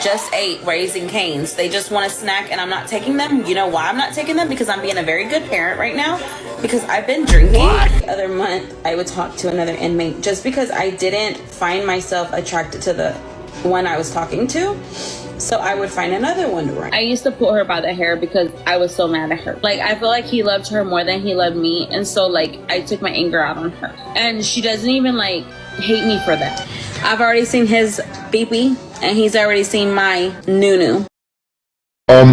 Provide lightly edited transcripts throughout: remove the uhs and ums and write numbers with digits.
just ate Raising Cane's. They just want a snack and I'm not taking them. You know why I'm not taking them? Because I'm being a very good parent right now. Because I've been drinking. The other month, I would talk to another inmate just because I didn't find myself attracted to the one I was talking to. So I would find another one to write. I used to pull her by the hair because I was so mad at her. Like, I feel like he loved her more than he loved me. And so, like, I took my anger out on her. And she doesn't even, like, hate me for that. I've already seen his beepee, and he's already seen my nunu.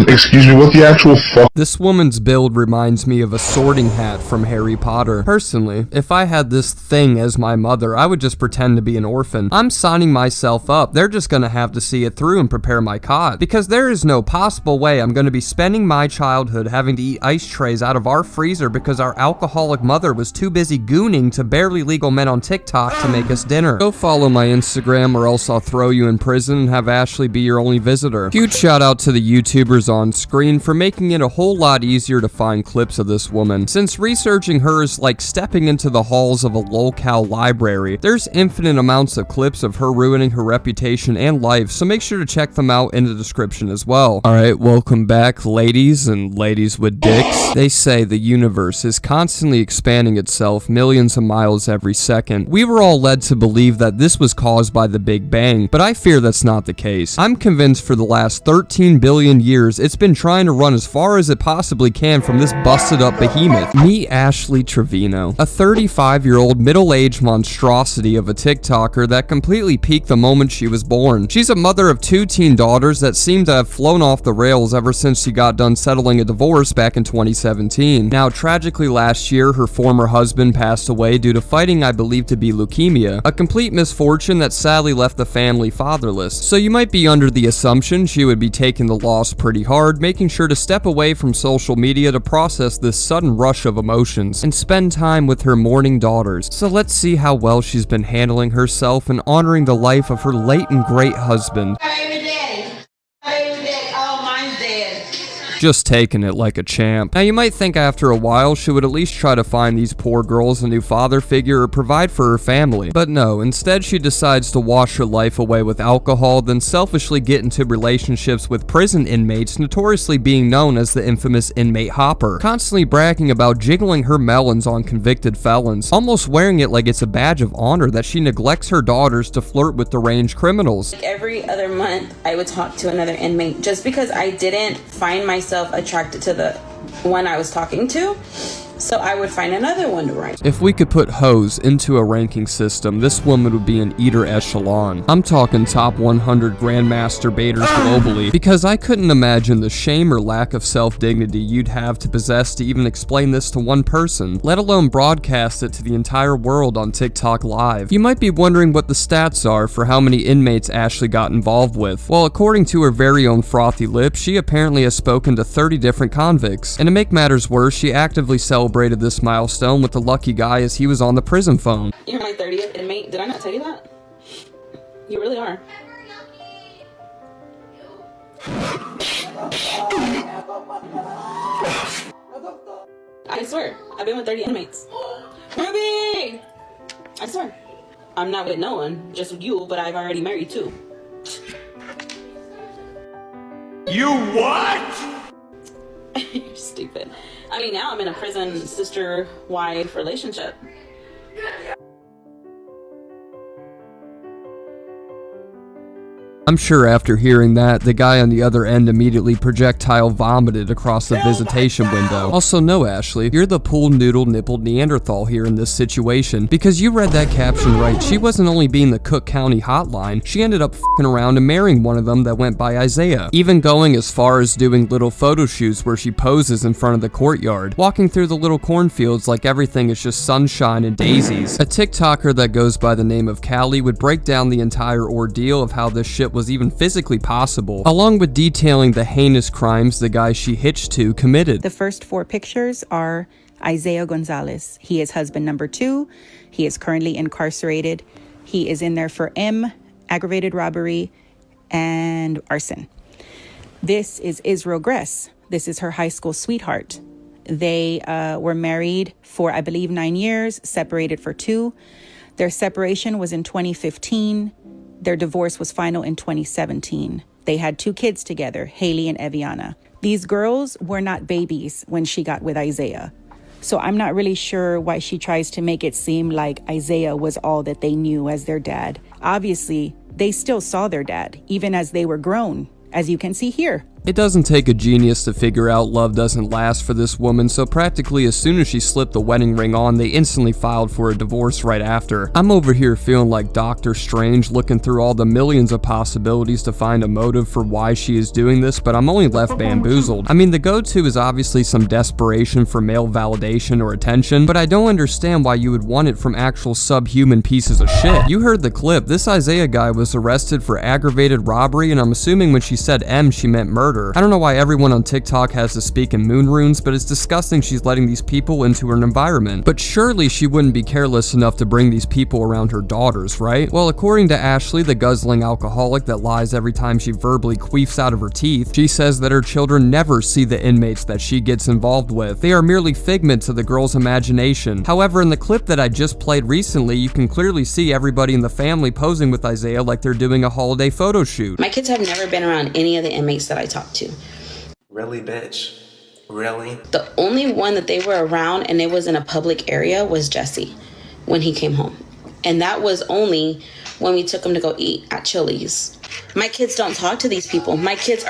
Excuse me, what the actual fuck? This woman's build reminds me of a sorting hat from Harry Potter. Personally, if I had this thing as my mother, I would just pretend to be an orphan. I'm signing myself up. They're just gonna have to see it through and prepare my cot. Because there is no possible way I'm gonna be spending my childhood having to eat ice trays out of our freezer because our alcoholic mother was too busy gooning to barely legal men on TikTok to make us dinner. Go follow my Instagram or else I'll throw you in prison and have Ashley be your only visitor. Huge shout out to the YouTubers on screen for making it a whole lot easier to find clips of this woman. Since researching her is like stepping into the halls of a locale library, there's infinite amounts of clips of her ruining her reputation and life, so make sure to check them out in the description as well. Alright, welcome back ladies and ladies with dicks. They say the universe is constantly expanding itself millions of miles every second. We were all led to believe that this was caused by the Big Bang, but I fear that's not the case. I'm convinced for the last 13 billion years it's been trying to run as far as it possibly can from this busted up behemoth. Meet Ashley Trevino, a 35-year-old middle-aged monstrosity of a TikToker that completely peaked the moment she was born. She's a mother of 2 teen daughters that seem to have flown off the rails ever since she got done settling a divorce back in 2017. Now, tragically last year, her former husband passed away due to fighting I believe to be leukemia, a complete misfortune that sadly left the family fatherless. So you might be under the assumption she would be taking the loss pretty hard, making sure to step away from social media to process this sudden rush of emotions and spend time with her mourning daughters. So let's see how well she's been handling herself and honoring the life of her late and great husband. Just taking it like a champ. Now you might think after a while she would at least try to find these poor girls a new father figure or provide for her family. But no, instead she decides to wash her life away with alcohol, then selfishly get into relationships with prison inmates, notoriously being known as the infamous inmate hopper, constantly bragging about jiggling her melons on convicted felons, almost wearing it like it's a badge of honor that she neglects her daughters to flirt with deranged criminals. Like every other month, I would talk to another inmate just because I didn't find myself attracted to the one I was talking to. So I would find another one to write. If we could put hoes into a ranking system, this woman would be an eater echelon. I'm talking top 100 grandmaster baiters globally, because I couldn't imagine the shame or lack of self-dignity you'd have to possess to even explain this to one person, let alone broadcast it to the entire world on TikTok Live. You might be wondering what the stats are for how many inmates Ashley got involved with. Well, according to her very own frothy lips, she apparently has spoken to 30 different convicts. And to make matters worse, she actively celebrated this milestone with the lucky guy as he was on the prison phone. You're my 30th inmate. Did I not tell you that? You really are. I swear, I've been with 30 inmates. Ruby! I swear. I'm not with no one, just with you, but I've already married 2. You what? You're stupid. I mean, now I'm in a prison sister-wife relationship. I'm sure after hearing that, the guy on the other end immediately projectile vomited across the visitation window. Also, no, Ashley, you're the pool noodle nippled Neanderthal here in this situation, because you read that caption right. She wasn't only being the Cook County hotline, she ended up f***ing around and marrying one of them that went by Isaiah, even going as far as doing little photo shoots where she poses in front of the courtyard, walking through the little cornfields like everything is just sunshine and daisies. A TikToker that goes by the name of Callie would break down the entire ordeal of how this shit was even physically possible, along with detailing the heinous crimes the guy she hitched to committed. The first 4 pictures are Isaiah Gonzalez. He is husband number 2. He is currently incarcerated. He is in there for aggravated robbery, and arson. This is Israel Gress. This is her high school sweetheart. They were married for, I believe, 9 years, separated for 2. Their separation was in 2015. Their divorce was final in 2017. They had 2 kids together, Haley and Eviana. These girls were not babies when she got with Isaiah. So I'm not really sure why she tries to make it seem like Isaiah was all that they knew as their dad. Obviously, they still saw their dad, even as they were grown, as you can see here. It doesn't take a genius to figure out love doesn't last for this woman, so practically as soon as she slipped the wedding ring on, they instantly filed for a divorce right after. I'm over here feeling like Doctor Strange looking through all the millions of possibilities to find a motive for why she is doing this, but I'm only left bamboozled. I mean, the go-to is obviously some desperation for male validation or attention, but I don't understand why you would want it from actual subhuman pieces of shit. You heard the clip. This Isaiah guy was arrested for aggravated robbery, and I'm assuming when she said M, she meant murder. I don't know why everyone on TikTok has to speak in moon runes, but it's disgusting she's letting these people into her environment. But surely she wouldn't be careless enough to bring these people around her daughters, right? Well, according to Ashley, the guzzling alcoholic that lies every time she verbally queefs out of her teeth, she says that her children never see the inmates that she gets involved with. They are merely figments of the girl's imagination. However, in the clip that I just played recently, you can clearly see everybody in the family posing with Isaiah like they're doing a holiday photo shoot. My kids have never been around any of the inmates that I talk to. Really, bitch? Really? The only one that they were around and it was in a public area was Jesse when he came home. And that was only when we took him to go eat at Chili's. My kids don't talk to these people. My kids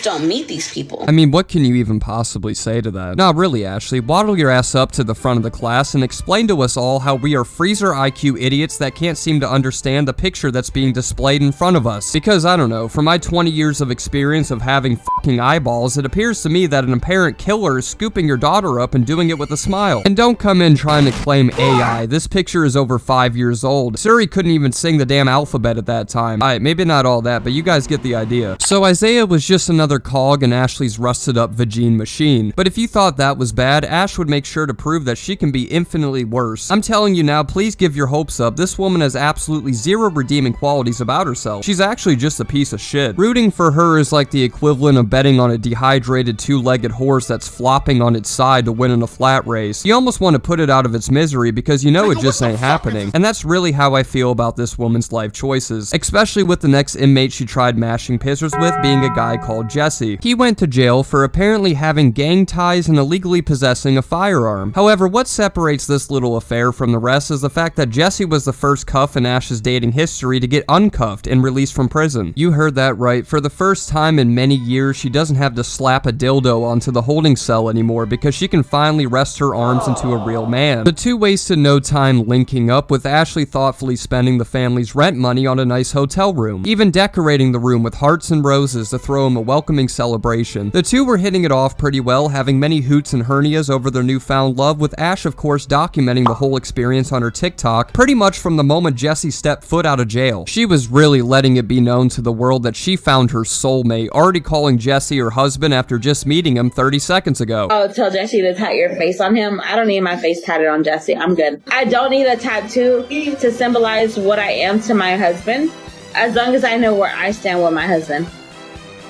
don't meet these people. I mean, what can you even possibly say to that? No, really, Ashley, waddle your ass up to the front of the class and explain to us all how we are freezer IQ idiots that can't seem to understand the picture that's being displayed in front of us. Because, I don't know, from my 20 years of experience of having fucking eyeballs, it appears to me that an apparent killer is scooping your daughter up and doing it with a smile. And don't come in trying to claim AI. This picture is over 5 years old. Suri couldn't even sing the damn alphabet at that time. Alright, maybe not all that, but you guys get the idea. So Isaiah was just another cog in Ashley's rusted up vagine machine. But if you thought that was bad, Ash would make sure to prove that she can be infinitely worse. I'm telling you now, please give your hopes up. This woman has absolutely zero redeeming qualities about herself. She's actually just a piece of shit. Rooting for her is like the equivalent of betting on a dehydrated 2-legged horse that's flopping on its side to win in a flat race. You almost want to put it out of its misery because you know it just ain't happening. And that's really how I feel about this woman's life choices, especially with the next inmate she tried mashing pizzas with being a guy called Jesse. He went to jail for apparently having gang ties and illegally possessing a firearm. However, what separates this little affair from the rest is the fact that Jesse was the first cuff in Ash's dating history to get uncuffed and released from prison. You heard that right. For the first time in many years, she doesn't have to slap a dildo onto the holding cell anymore because she can finally rest her arms into a real man. The two wasted no time linking up, with Ashley thoughtfully spending the family's rent money on a nice hotel room, even decorating the room with hearts and roses to throw him a welcoming celebration. The two were hitting it off pretty well, having many hoots and hernias over their newfound love, with Ash of course documenting the whole experience on her TikTok pretty much from the moment Jesse stepped foot out of jail. She was really letting it be known to the world that she found her soulmate, already calling Jesse her husband after just meeting him 30 seconds ago. Oh, tell Jesse to tat your face on him. I don't need my face tatted on Jesse. I'm good. I don't need a tattoo to symbolize what I am to my husband, as long as I know where I stand with my husband.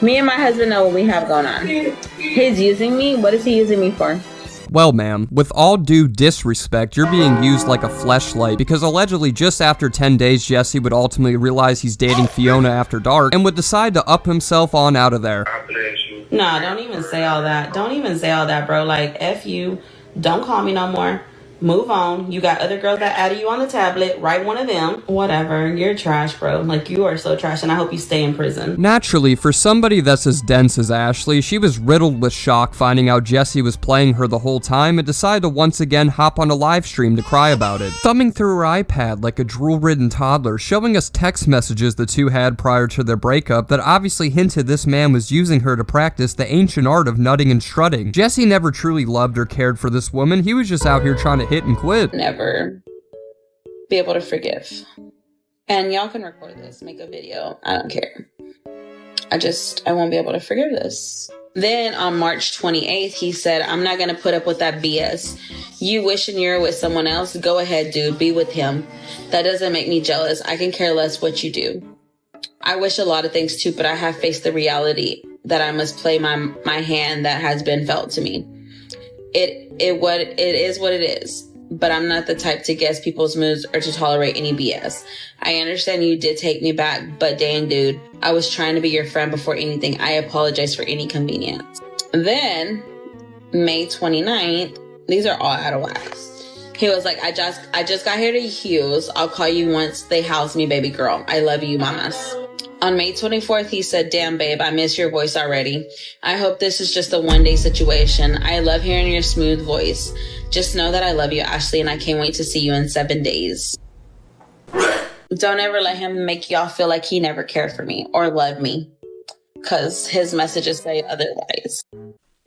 Me and my husband know what we have going on. He's using me. What is he using me for? Well, ma'am, with all due disrespect, you're being used like a fleshlight because allegedly just after 10 days, Jesse would ultimately realize he's dating Fiona after dark and would decide to up himself on out of there. Nah, don't even say all that. Don't even say all that, bro. Like, F you. Don't call me no more. Move on. You got other girls that added you on the tablet. Write one of them. Whatever. You're trash, bro. Like, you are so trash, and I hope you stay in prison. Naturally, for somebody that's as dense as Ashley, she was riddled with shock finding out Jesse was playing her the whole time and decided to once again hop on a live stream to cry about it. Thumbing through her iPad like a drool-ridden toddler, showing us text messages the two had prior to their breakup that obviously hinted this man was using her to practice the ancient art of nutting and strutting. Jesse never truly loved or cared for this woman. He was just out here trying to hit and quit. Never be able to forgive. And y'all can record this, make a video. I don't care. I won't be able to forgive this. Then on March 28th, he said, I'm not going to put up with that BS. You wishing you're with someone else? Go ahead, dude. Be with him. That doesn't make me jealous. I can care less what you do. I wish a lot of things too, but I have faced the reality that I must play my hand that has been felt to me. It is what it is. but I'm not the type to guess people's moods or to tolerate any BS. I understand you did take me back, but dang, dude, I was trying to be your friend before anything. I apologize for any inconvenience. Then, May 29th, these are all out of whack. He was like, I just got here to Hughes. I'll call you once they house me, baby girl. I love you, mamas. On May 24th, he said, damn, babe, I miss your voice already. I hope this is just a one-day situation. I love hearing your smooth voice. Just know that I love you, Ashley, and I can't wait to see you in 7 days. Don't ever let him make y'all feel like he never cared for me or loved me, because his messages say otherwise.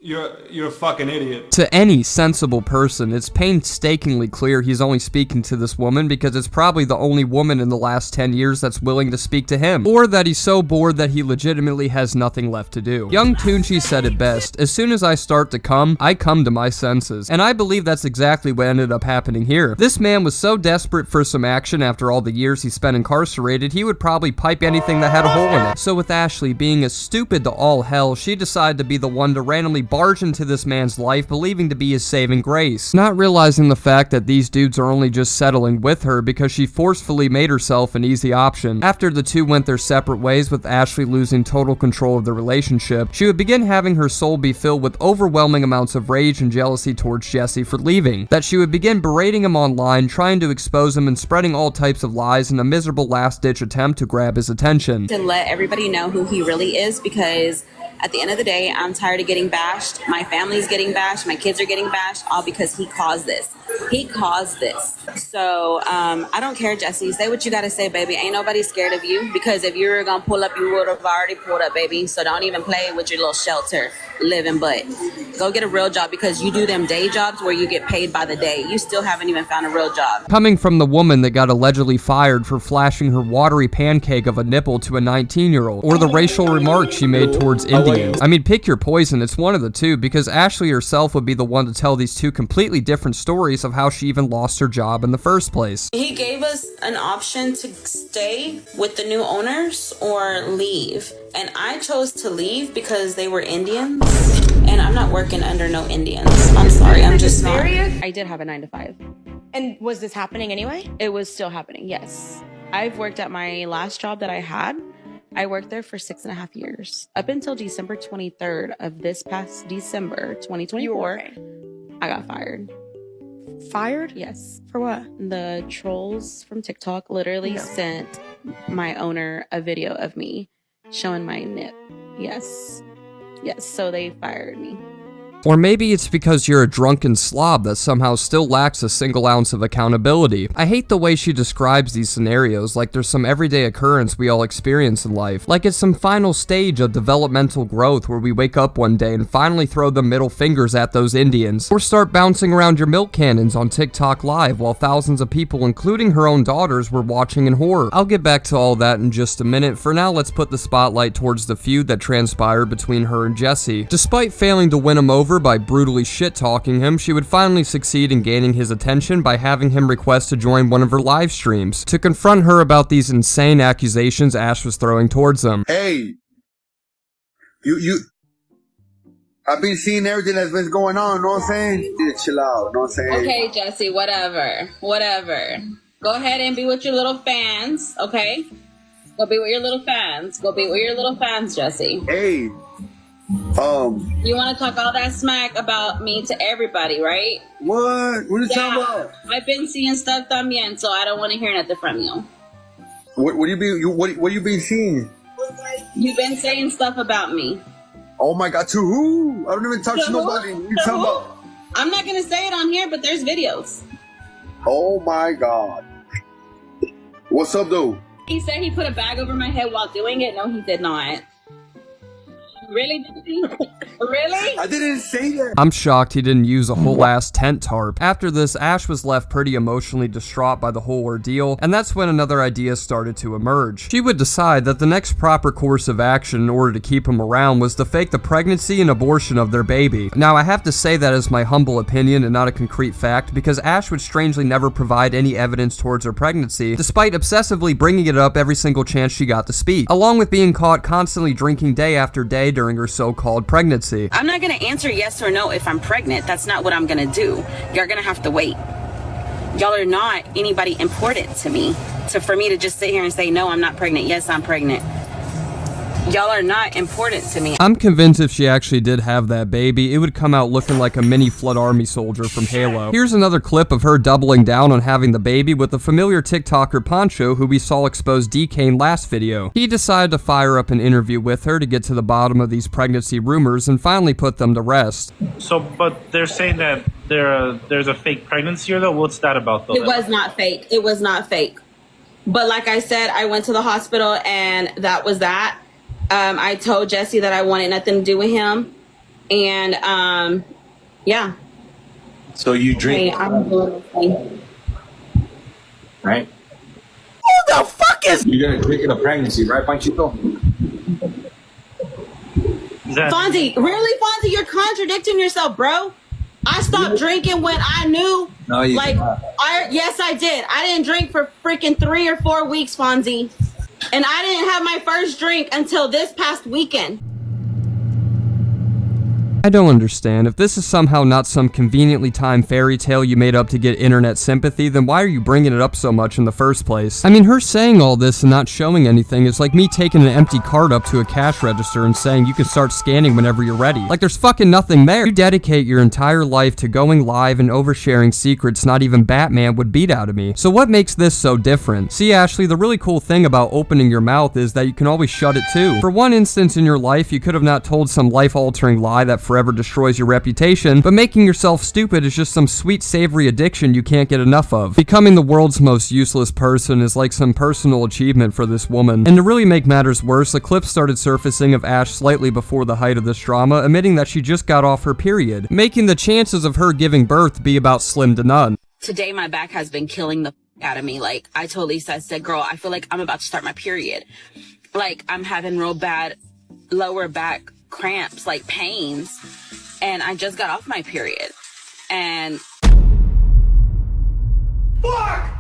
You're a fucking idiot. To any sensible person, it's painstakingly clear he's only speaking to this woman because it's probably the only woman in the last 10 years that's willing to speak to him, or that he's so bored that he legitimately has nothing left to do. Young Tunchi said it best, as soon as I start to come, I come to my senses, and I believe that's exactly what ended up happening here. This man was so desperate for some action after all the years he spent incarcerated, he would probably pipe anything that had a hole in it. So with Ashley being as stupid to all hell, she decided to be the one to randomly barge into this man's life, believing to be his saving grace, not realizing the fact that these dudes are only just settling with her because she forcefully made herself an easy option. After the two went their separate ways, with Ashley losing total control of the relationship, she would begin having her soul be filled with overwhelming amounts of rage and jealousy towards Jesse for leaving, that she would begin berating him online, trying to expose him and spreading all types of lies in a miserable last-ditch attempt to grab his attention. To let everybody know who he really is, because at the end of the day, I'm tired of getting bashed. My family's getting bashed. My kids are getting bashed, all because he caused this. He caused this. So I don't care, Jesse. Say what you got to say, baby. Ain't nobody scared of you, because if you were going to pull up, you would have already pulled up, baby. So don't even play with your little shelter living butt. Go get a real job, because you do them day jobs where you get paid by the day. You still haven't even found a real job. Coming from the woman that got allegedly fired for flashing her watery pancake of a nipple to a 19-year-old, or the racial remarks she made towards Indians. I mean, pick your poison. It's one of the two, because Ashley herself would be the one to tell these two completely different stories of how she even lost her job in the first place. He gave us an option to stay with the new owners or leave. And I chose to leave because they were Indians. And I'm not working under no Indians. I'm sorry, I'm just not. I did have a 9 to 5. And was this happening anyway? It was still happening, yes. I've worked at my last job that I had. I worked there for 6.5 years. Up until December 23rd of this past December 2024, I got fired. Fired? Yes. For what? The trolls from TikTok literally sent my owner a video of me showing my nip. Yes. Yes, so they fired me. Or maybe it's because you're a drunken slob that somehow still lacks a single ounce of accountability. I hate the way she describes these scenarios like there's some everyday occurrence we all experience in life. Like it's some final stage of developmental growth where we wake up one day and finally throw the middle fingers at those Indians. Or start bouncing around your milk cannons on TikTok Live while thousands of people, including her own daughters, were watching in horror. I'll get back to all that in just a minute. For now, let's put the spotlight towards the feud that transpired between her and Jesse. Despite failing to win him over by brutally shit-talking him, she would finally succeed in gaining his attention by having him request to join one of her live streams to confront her about these insane accusations Ash was throwing towards them. Hey, I've been seeing everything that's been going on, know what I'm saying? Chill out, know what I'm saying? Okay, Jesse, whatever. Go ahead and be with your little fans, okay? Go be with your little fans, Jesse. Hey, you want to talk all that smack about me to everybody, right? What? What are you talking about? I've been seeing stuff también, so I don't want to hear nothing from you. What you been seeing? You've been saying stuff about me. Oh my God, to who? I don't even talk to nobody. What are you talking about? I'm not going to say it on here, but there's videos. Oh my God. What's up, though? He said he put a bag over my head while doing it. No, he did not. Really, Jesse? Really? I didn't say that. I'm shocked he didn't use a whole ass tent tarp. After this, Ash was left pretty emotionally distraught by the whole ordeal, and that's when another idea started to emerge. She would decide that the next proper course of action in order to keep him around was to fake the pregnancy and abortion of their baby. Now, I have to say that as my humble opinion and not a concrete fact, because Ash would strangely never provide any evidence towards her pregnancy, despite obsessively bringing it up every single chance she got to speak, along with being caught constantly drinking day after day during her so-called pregnancy. I'm not going to answer yes or no if I'm pregnant. That's not what I'm going to do. You're going to have to wait. Y'all are not anybody important to me. So for me to just sit here and say, no, I'm not pregnant. Yes, I'm pregnant. Y'all are not important to me. I'm convinced if she actually did have that baby, it would come out looking like a mini Flood Army soldier from Halo. Here's another clip of her doubling down on having the baby with the familiar TikToker Poncho who we saw expose DK in last video. He decided to fire up an interview with her to get to the bottom of these pregnancy rumors and finally put them to rest. So, but they're saying that there's a fake pregnancy here though? What's that about though? It was not fake. It was not fake. But like I said, I went to the hospital and that was that. I told Jesse that I wanted nothing to do with him. And, yeah. So you drink, I'm doing this thing. right? Who the fuck is You're gonna drink in a pregnancy, right, Panchito? Fonzie? Really, Fonzie? You're contradicting yourself, bro. I stopped drinking when I knew. No, you like, did not. yes, I did. I didn't drink for freaking 3 or 4 weeks, Fonzie. And I didn't have my first drink until this past weekend. I don't understand. If this is somehow not some conveniently timed fairy tale you made up to get internet sympathy, then why are you bringing it up so much in the first place? I mean, her saying all this and not showing anything is like me taking an empty card up to a cash register and saying you can start scanning whenever you're ready. Like there's fucking nothing there. You dedicate your entire life to going live and oversharing secrets not even Batman would beat out of me. So what makes this so different? See, Ashley, the really cool thing about opening your mouth is that you can always shut it too. For one instance in your life, you could have not told some life-altering lie that forever destroys your reputation, but making yourself stupid is just some sweet savory addiction you can't get enough of. Becoming the world's most useless person is like some personal achievement for this woman. And to really make matters worse, a clip started surfacing of Ash slightly before the height of this drama, admitting that she just got off her period, making the chances of her giving birth be about slim to none. Today, my back has been killing the out of me. Like, I told Lisa, I said, girl, I feel like I'm about to start my period. Like, I'm having real bad lower back cramps, like pains. And I just got off my period. And fuck!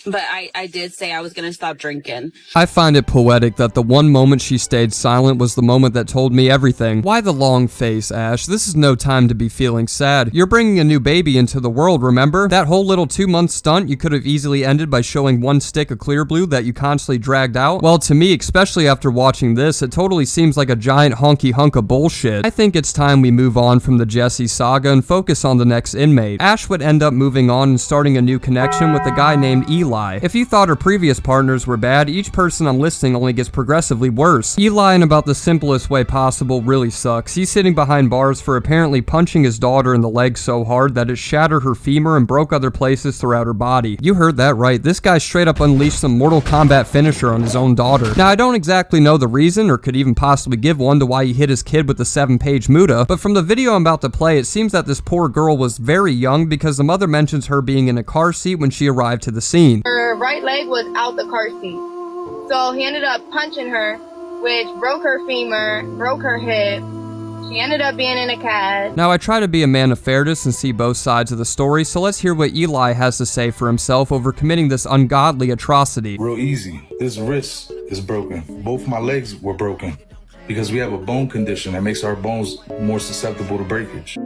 But I did say I was gonna stop drinking. I find it poetic that the one moment she stayed silent was the moment that told me everything. Why the long face, Ash? This is no time to be feeling sad. You're bringing a new baby into the world, remember? That whole little 2-month stunt you could have easily ended by showing one stick of clear blue that you constantly dragged out? Well, to me, especially after watching this, it totally seems like a giant honky hunk of bullshit. I think it's time we move on from the Jesse saga and focus on the next inmate. Ash would end up moving on and starting a new connection with a guy named Eli. If you thought her previous partners were bad, each person I'm listing only gets progressively worse. Eli, in about the simplest way possible, really sucks. He's sitting behind bars for apparently punching his daughter in the leg so hard that it shattered her femur and broke other places throughout her body. You heard that right. This guy straight up unleashed some Mortal Kombat finisher on his own daughter. Now, I don't exactly know the reason, or could even possibly give one, to why he hit his kid with the 7-page muda, but from the video I'm about to play, it seems that this poor girl was very young because the mother mentions her being in a car seat when she arrived to the scene. Her right leg was out the car seat. So he ended up punching her, which broke her femur, broke her hip. She ended up being in a cast. Now, I try to be a man of fairness and see both sides of the story, so let's hear what Eli has to say for himself over committing this ungodly atrocity. Real easy. This wrist is broken. Both my legs were broken because we have a bone condition that makes our bones more susceptible to breakage.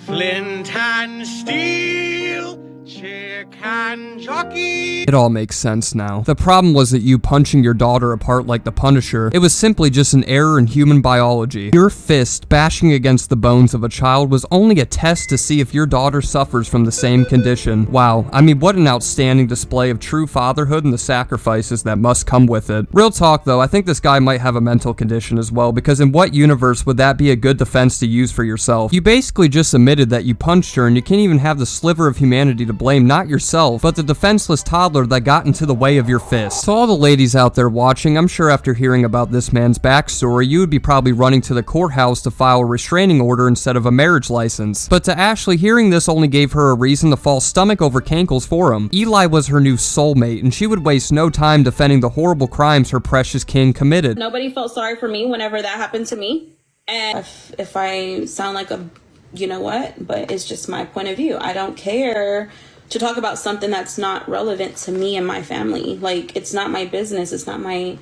Flint and steel, chick and jockey. It all makes sense now. The problem wasn't you punching your daughter apart like the Punisher. It was simply just an error in human biology. Your fist bashing against the bones of a child was only a test to see if your daughter suffers from the same condition. Wow, I mean, what an outstanding display of true fatherhood and the sacrifices that must come with it. Real talk though, I think this guy might have a mental condition as well, because in what universe would that be a good defense to use for yourself? You basically just admitted that you punched her, and you can't even have the sliver of humanity to blame not yourself, but the defenseless toddler that got into the way of your fist. To all the ladies out there watching, I'm sure after hearing about this man's backstory, you would be probably running to the courthouse to file a restraining order instead of a marriage license. But to Ashley, hearing this only gave her a reason to fall stomach over cankles for him. Eli was her new soulmate, and she would waste no time defending the horrible crimes her precious king committed. Nobody felt sorry for me whenever that happened to me. And if I sound like a, you know what, but it's just my point of view. I don't care to talk about something that's not relevant to me and my family. Like, it's not my business. It's not my,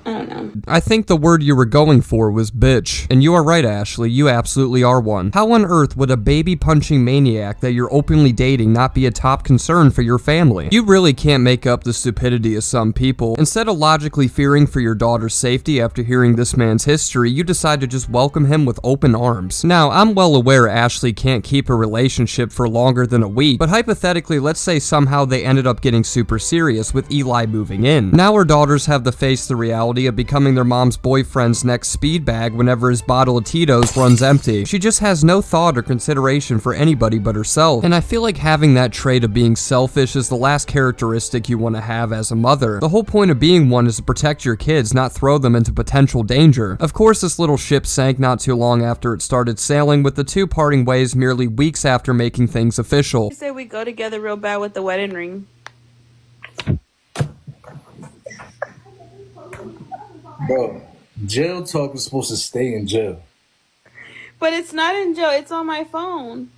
I don't know. I think the word you were going for was bitch. And you are right, Ashley, you absolutely are one. How on earth would a baby-punching maniac that you're openly dating not be a top concern for your family? You really can't make up the stupidity of some people. Instead of logically fearing for your daughter's safety after hearing this man's history, you decide to just welcome him with open arms. Now, I'm well aware Ashley can't keep a relationship for longer than a week, but hypothetically, let's say somehow they ended up getting super serious with Eli moving in. Now her daughters have to face the reality of becoming their mom's boyfriend's next speed bag whenever his bottle of Tito's runs empty. She just has no thought or consideration for anybody but herself, and I feel like having that trait of being selfish is the last characteristic you want to have as a mother. The whole point of being one is to protect your kids, not throw them into potential danger. Of course, this little ship sank not too long after it started sailing, with the two parting ways merely weeks after making things official. You say we go together real bad with the wedding ring. Bro, jail talk is supposed to stay in jail. But it's not in jail, it's on my phone.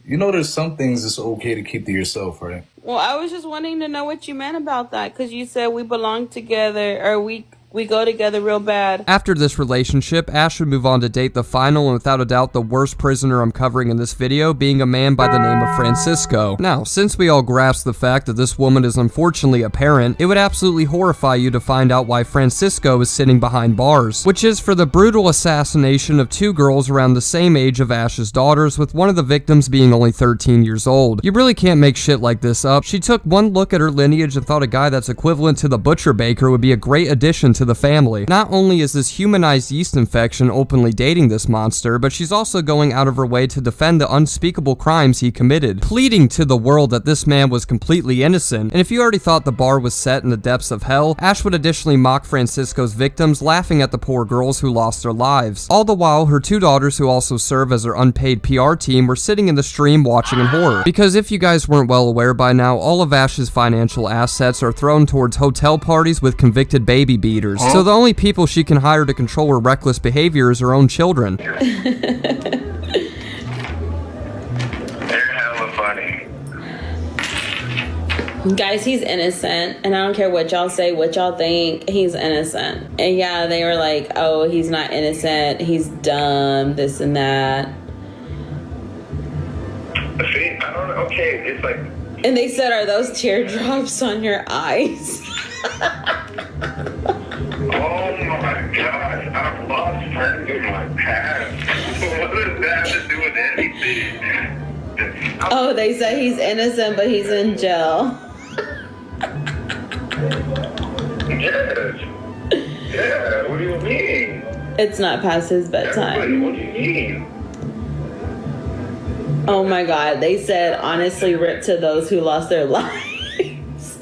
You know there's some things it's okay to keep to yourself, right? Well, I was just wanting to know what you meant about that, because you said we belong together, or we go together real bad. After this relationship, Ash would move on to date the final and without a doubt the worst prisoner I'm covering in this video, being a man by the name of Francisco. Now, since we all grasp the fact that this woman is unfortunately a parent, it would absolutely horrify you to find out why Francisco is sitting behind bars, which is for the brutal assassination of two girls around the same age of Ash's daughters, with one of the victims being only 13 years old. You really can't make shit like this up. She took one look at her lineage and thought a guy that's equivalent to the butcher baker would be a great addition to the family. Not only is this humanized yeast infection openly dating this monster, but she's also going out of her way to defend the unspeakable crimes he committed, pleading to the world that this man was completely innocent. And if you already thought the bar was set in the depths of hell, Ash would additionally mock Francisco's victims, laughing at the poor girls who lost their lives. All the while, her two daughters, who also serve as her unpaid PR team, were sitting in the stream watching in horror. Because if you guys weren't well aware by now, all of Ash's financial assets are thrown towards hotel parties with convicted baby beaters. So the only people she can hire to control her reckless behavior is her own children. They're hella funny. Guys, he's innocent, and I don't care what y'all say, what y'all think, he's innocent. And yeah, they were like, oh, he's not innocent, he's dumb, this and that. See, I don't know, okay, it's like... And they said, are those teardrops on your eyes? Oh my gosh, I've lost friends in my past. What does that have to do with anything? Oh, they said he's innocent, but he's in jail. Yes. Yeah, what do you mean? It's not past his bedtime. Everybody, what do you mean? Oh my God, they said, honestly, rip to those who lost their lives.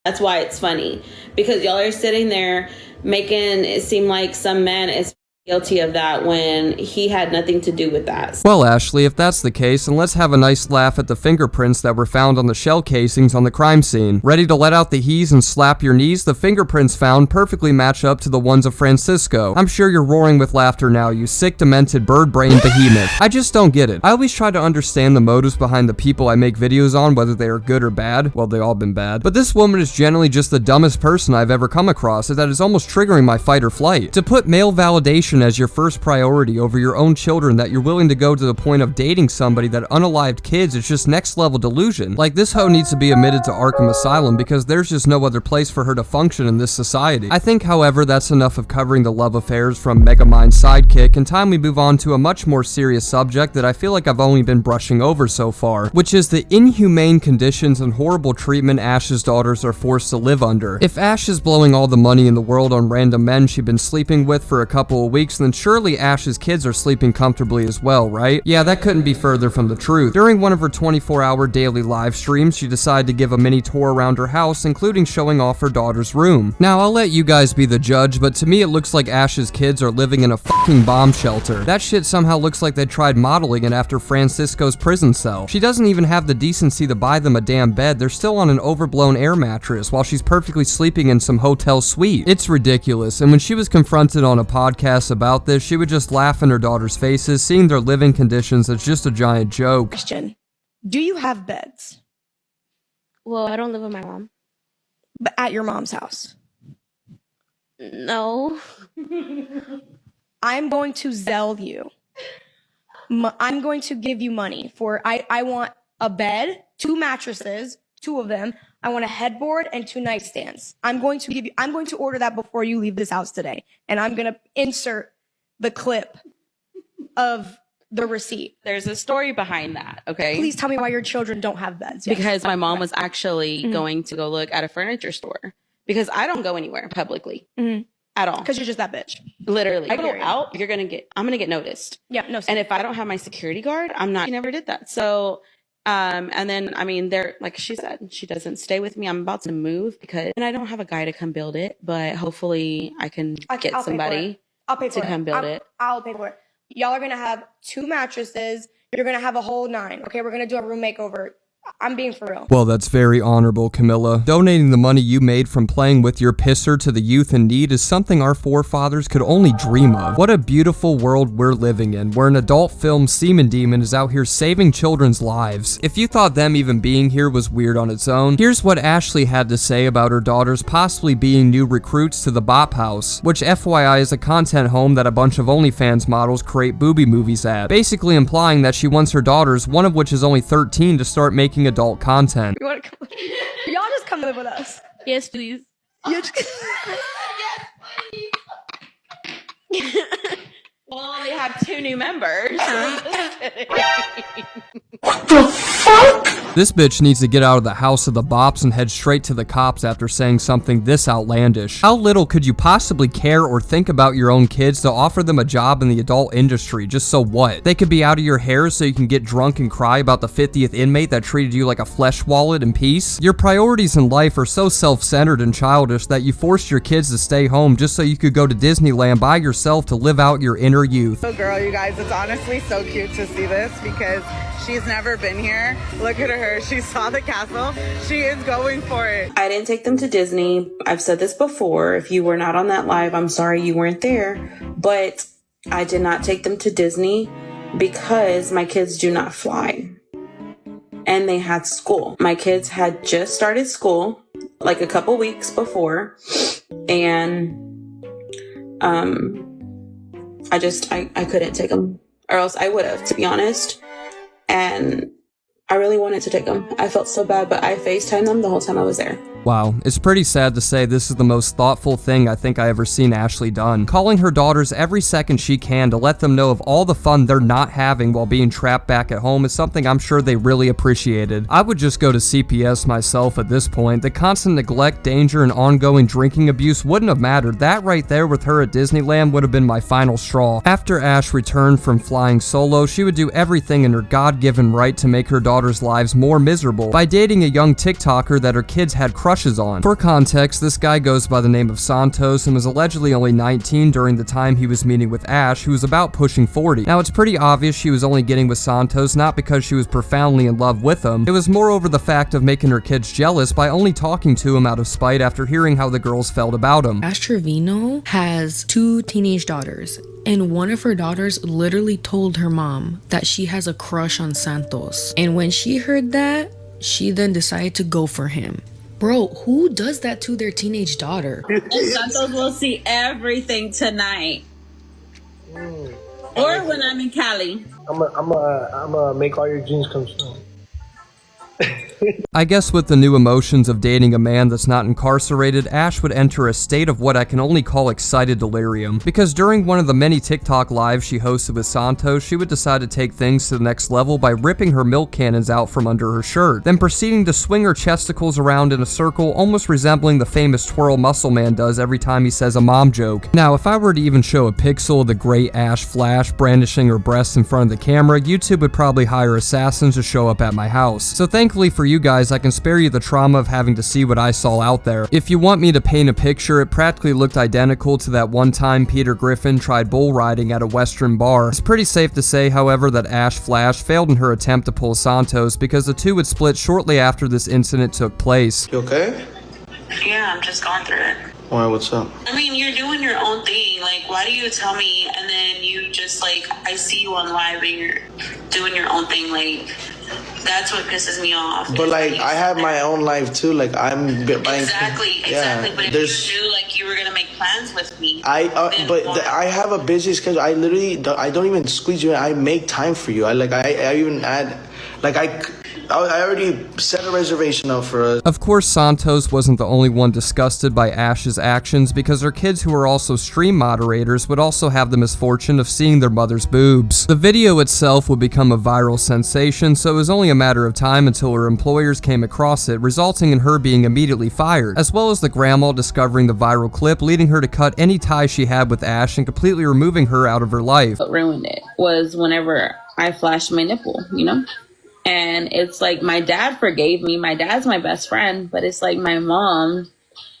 That's why it's funny, because y'all are sitting there making it seem like some man is guilty of that when he had nothing to do with that. Well, Ashley, if that's the case, then let's have a nice laugh at the fingerprints that were found on the shell casings on the crime scene. Ready to let out the he's and slap your knees? The fingerprints found perfectly match up to the ones of Francisco. I'm sure you're roaring with laughter now, you sick, demented, bird-brained behemoth. I just don't get it. I always try to understand the motives behind the people I make videos on, whether they are good or bad. Well, they've all been bad. But this woman is generally just the dumbest person I've ever come across, and that is almost triggering my fight or flight. To put male validation as your first priority over your own children, that you're willing to go to the point of dating somebody that unalived kids, is just next level delusion. Like, this hoe needs to be admitted to Arkham Asylum because there's just no other place for her to function in this society. I think, however, that's enough of covering the love affairs from Megamind's sidekick, and time we move on to a much more serious subject that I feel like I've only been brushing over so far, which is the inhumane conditions and horrible treatment Ash's daughters are forced to live under. If Ash is blowing all the money in the world on random men she's been sleeping with for a couple of weeks, then surely Ash's kids are sleeping comfortably as well, right? Yeah, that couldn't be further from the truth. During one of her 24-hour daily live streams, she decided to give a mini tour around her house, including showing off her daughter's room. Now, I'll let you guys be the judge, but to me it looks like Ash's kids are living in a fucking bomb shelter. That shit somehow looks like they tried modeling it after Francisco's prison cell. She doesn't even have the decency to buy them a damn bed. They're still on an overblown air mattress while she's perfectly sleeping in some hotel suite. It's ridiculous, and when she was confronted on a podcast about this, she would just laugh in her daughter's faces, seeing their living conditions as just a giant joke. Question: do you have beds? Well, I don't live with my mom. But at your mom's house? No. I'm going to Zelle you. I'm going to give you money for, I want a bed, 2 mattresses, 2 of them. I want a headboard and 2 nightstands. I'm going to order that before you leave this house today. And I'm going to insert the clip of the receipt. There's a story behind that, okay? Please tell me why your children don't have beds. Yes. Because my mom was actually going to go look at a furniture store. Because I don't go anywhere publicly at all. Because you're just that bitch. Literally. I go out, I'm going to get noticed. Yeah, no. And if I don't have my security guard, she never did that. So, and then, I mean, like she said, she doesn't stay with me. I'm about to move and I don't have a guy to come build it, but hopefully I can get somebody to come build it. I'll pay for it. Y'all are going to have 2 mattresses. You're going to have a whole 9. Okay, we're going to do a room makeover. I'm being for real. Well, that's very honorable, Camilla. Donating the money you made from playing with your pisser to the youth in need is something our forefathers could only dream of. What a beautiful world we're living in, where an adult film semen demon is out here saving children's lives. If you thought them even being here was weird on its own, here's what Ashley had to say about her daughters possibly being new recruits to the Bop House, which FYI is a content home that a bunch of OnlyFans models create booby movies at, basically implying that she wants her daughters, one of which is only 13, to start making adult content. You want to come? Y'all just come live with us. Yes, please. Yes, please. We'll only have 2 new members. What the fuck? This bitch needs to get out of the house of the bops and head straight to the cops after saying something this outlandish. How little could you possibly care or think about your own kids to offer them a job in the adult industry? Just so what? They could be out of your hair so you can get drunk and cry about the 50th inmate that treated you like a flesh wallet in peace? Your priorities in life are so self-centered and childish that you forced your kids to stay home just so you could go to Disneyland by yourself to live out your inner youth. Oh girl, you guys, it's honestly so cute to see this because she's never been here. Look at her. She saw the castle. She is going for it. I didn't take them to Disney. I've said this before. If you were not on that live, I'm sorry you weren't there. But I did not take them to Disney because my kids do not fly. And they had school. My kids had just started school like a couple weeks before. And I couldn't take them. Or else I would have, to be honest. And I really wanted to take them. I felt so bad, but I FaceTimed them the whole time I was there. Wow, it's pretty sad to say this is the most thoughtful thing I think I ever seen Ashley done. Calling her daughters every second she can to let them know of all the fun they're not having while being trapped back at home is something I'm sure they really appreciated. I would just go to CPS myself at this point. The constant neglect, danger, and ongoing drinking abuse wouldn't have mattered. That right there with her at Disneyland would have been my final straw. After Ash returned from flying solo, she would do everything in her God-given right to make her daughters' lives more miserable by dating a young TikToker that her kids had crushes on. For context, this guy goes by the name of Santos and was allegedly only 19 during the time he was meeting with Ash, who was about pushing 40. Now, it's pretty obvious she was only getting with Santos not because she was profoundly in love with him. It was more over the fact of making her kids jealous by only talking to him out of spite after hearing how the girls felt about him. Ash Trevino has 2 teenage daughters, and one of her daughters literally told her mom that she has a crush on Santos. And when she heard that, she then decided to go for him. Bro, who does that to their teenage daughter? And Santos will see everything tonight. Or when I'm in Cali. I'm gonna make all your dreams come true. I guess with the new emotions of dating a man that's not incarcerated, Ash would enter a state of what I can only call excited delirium. Because during one of the many TikTok lives she hosted with Santos, she would decide to take things to the next level by ripping her milk cannons out from under her shirt, then proceeding to swing her chesticles around in a circle, almost resembling the famous twirl Muscle Man does every time he says a mom joke. Now, if I were to even show a pixel of the great Ash Flash brandishing her breasts in front of the camera, YouTube would probably hire assassins to show up at my house. So thankfully for you guys, I can spare you the trauma of having to see what I saw out there. If you want me to paint a picture, it practically looked identical to that one time Peter Griffin tried bull riding at a Western bar. It's pretty safe to say, however, that Ash Flash failed in her attempt to pull Santos because the two would split shortly after this incident took place. You okay? Yeah, I'm just going through it. Why, what's up? I mean, you're doing your own thing. Like, why do you tell me and then you just, like, I see you on live and you're doing your own thing. Like, That's what pisses me off. But like, I have my own life too. Like, I'm Exactly. Yeah, But if you knew like you were gonna make plans with me, I have a busy schedule. I literally, I don't even squeeze you in. I make time for you. I even add, like I already set a reservation up for us. Of course, Santos wasn't the only one disgusted by Ash's actions, because her kids, who are also stream moderators, would also have the misfortune of seeing their mother's boobs. The video itself would become a viral sensation, so it was only a matter of time until her employers came across it, resulting in her being immediately fired, as well as the grandma discovering the viral clip, leading her to cut any ties she had with Ash and completely removing her out of her life. What ruined it was whenever I flashed my nipple, you know? And it's like my dad forgave me. My dad's my best friend, but it's like my mom,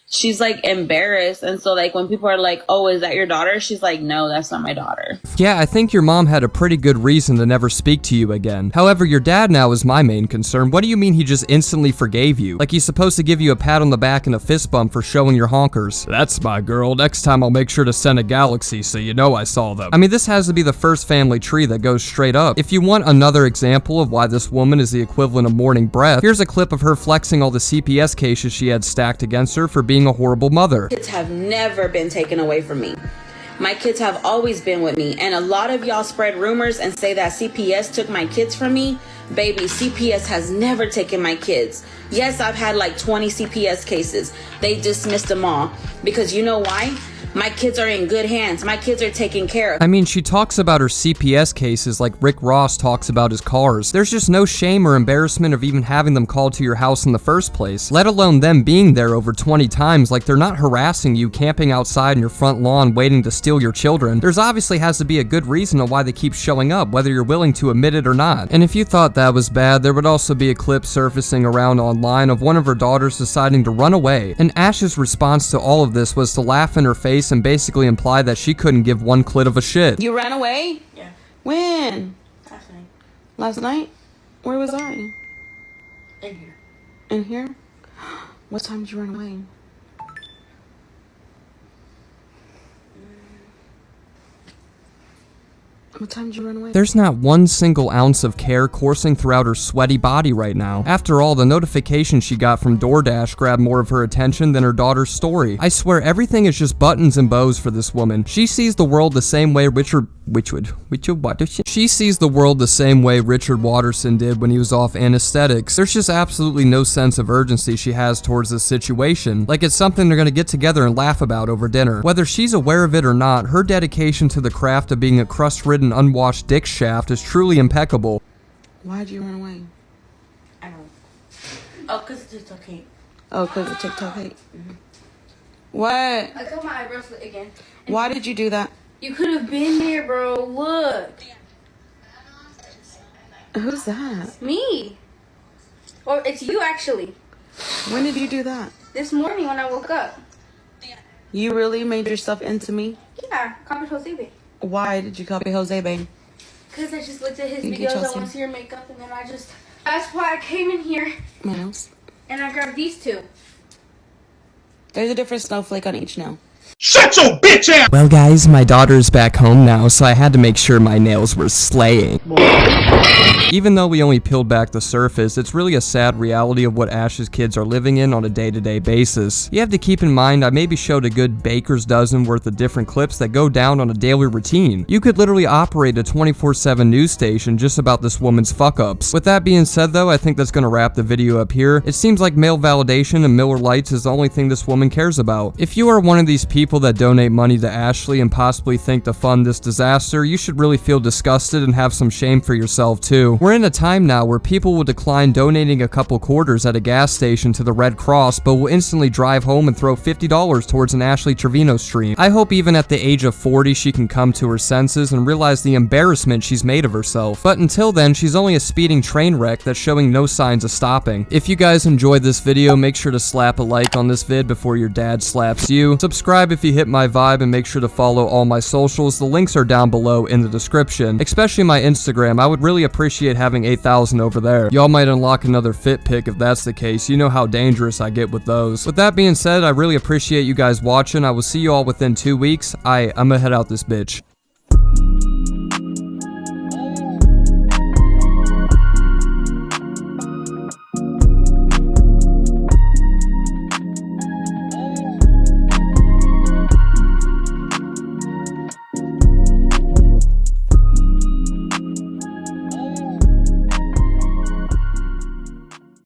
she's like embarrassed. And so like when people are like, oh, is that your daughter? She's like, no, that's not my daughter. Yeah, I think your mom had a pretty good reason to never speak to you again. However, your dad now is my main concern. What do you mean he just instantly forgave you? Like he's supposed to give you a pat on the back and a fist bump for showing your honkers. That's my girl. Next time I'll make sure to send a galaxy so you know I saw them. I mean, this has to be the first family tree that goes straight up. If you want another example of why this woman is the equivalent of morning breath, here's a clip of her flexing all the CPS cases she had stacked against her for being a horrible mother. Kids have never been taken away from me. My kids have always been with me. And a lot of y'all spread rumors and say that CPS took my kids from me. Baby, CPS has never taken my kids. Yes, I've had like 20 CPS cases. They dismissed them all. Because you know why? My kids are in good hands. My kids are taken care of. I mean, she talks about her CPS cases like Rick Ross talks about his cars. There's just no shame or embarrassment of even having them called to your house in the first place, let alone them being there over 20 times. Like, they're not harassing you, camping outside in your front lawn waiting to steal your children. There's obviously has to be a good reason on why they keep showing up, whether you're willing to admit it or not. And if you thought that was bad, there would also be a clip surfacing around online of one of her daughters deciding to run away. And Ash's response to all of this was to laugh in her face and basically imply that she couldn't give one clit of a shit. You ran away? Yeah. When? Last night. Last night? Where was I? In here. In here? What time did you run away? What time did you run away? There's not one single ounce of care coursing throughout her sweaty body right now. After all, the notification she got from DoorDash grabbed more of her attention than her daughter's story. I swear everything is just buttons and bows for this woman. She sees the world the same way Richard Watterson did when he was off anesthetics. There's just absolutely no sense of urgency she has towards this situation. Like it's something they're gonna get together and laugh about over dinner. Whether she's aware of it or not, her dedication to the craft of being a crust-ridden, unwashed dick shaft is truly impeccable. Why'd you run away? I don't know. Oh, because of TikTok hate. Oh, because of TikTok hate? What? I cut my eyebrows again. Why did you do that? You could have been there, bro. Look. Who's that? Me. Or it's you, actually. When did you do that? This morning when I woke up. You really made yourself into me? Yeah, copied Jose Bay. Why did you copy Jose Bay? Because I just looked at his Thank you, videos, I Chelsea. want to see her makeup, and then that's why I came in here. Miles. And I grabbed these two. There's a different snowflake on each nail. Shut your bitch ass! Well guys, my daughter's back home now, so I had to make sure my nails were slaying. Even though we only peeled back the surface, it's really a sad reality of what Ash's kids are living in on a day-to-day basis. You have to keep in mind I maybe showed a good baker's dozen worth of different clips that go down on a daily routine. You could literally operate a 24/7 news station just about this woman's fuck-ups. With that being said though, I think that's gonna wrap the video up here. It seems like male validation and Miller Lights is the only thing this woman cares about. If you are one of these people that donate money to Ashley and possibly think to fund this disaster, you should really feel disgusted and have some shame for yourself too. We're in a time now where people will decline donating a couple quarters at a gas station to the Red Cross, but will instantly drive home and throw $50 towards an Ashley Trevino stream. I hope even at the age of 40 she can come to her senses and realize the embarrassment she's made of herself. But until then, she's only a speeding train wreck that's showing no signs of stopping. If you guys enjoyed this video, make sure to slap a like on this vid before your dad slaps you. Subscribe if you hit my vibe, and make sure to follow all my socials. The links are down below in the description, especially my Instagram. I would really appreciate having 8,000 over there. Y'all might unlock another fit pic if that's the case. You know how dangerous I get with those. With that being said, I really appreciate you guys watching. I will see you all within 2 weeks. I'm gonna head out this bitch.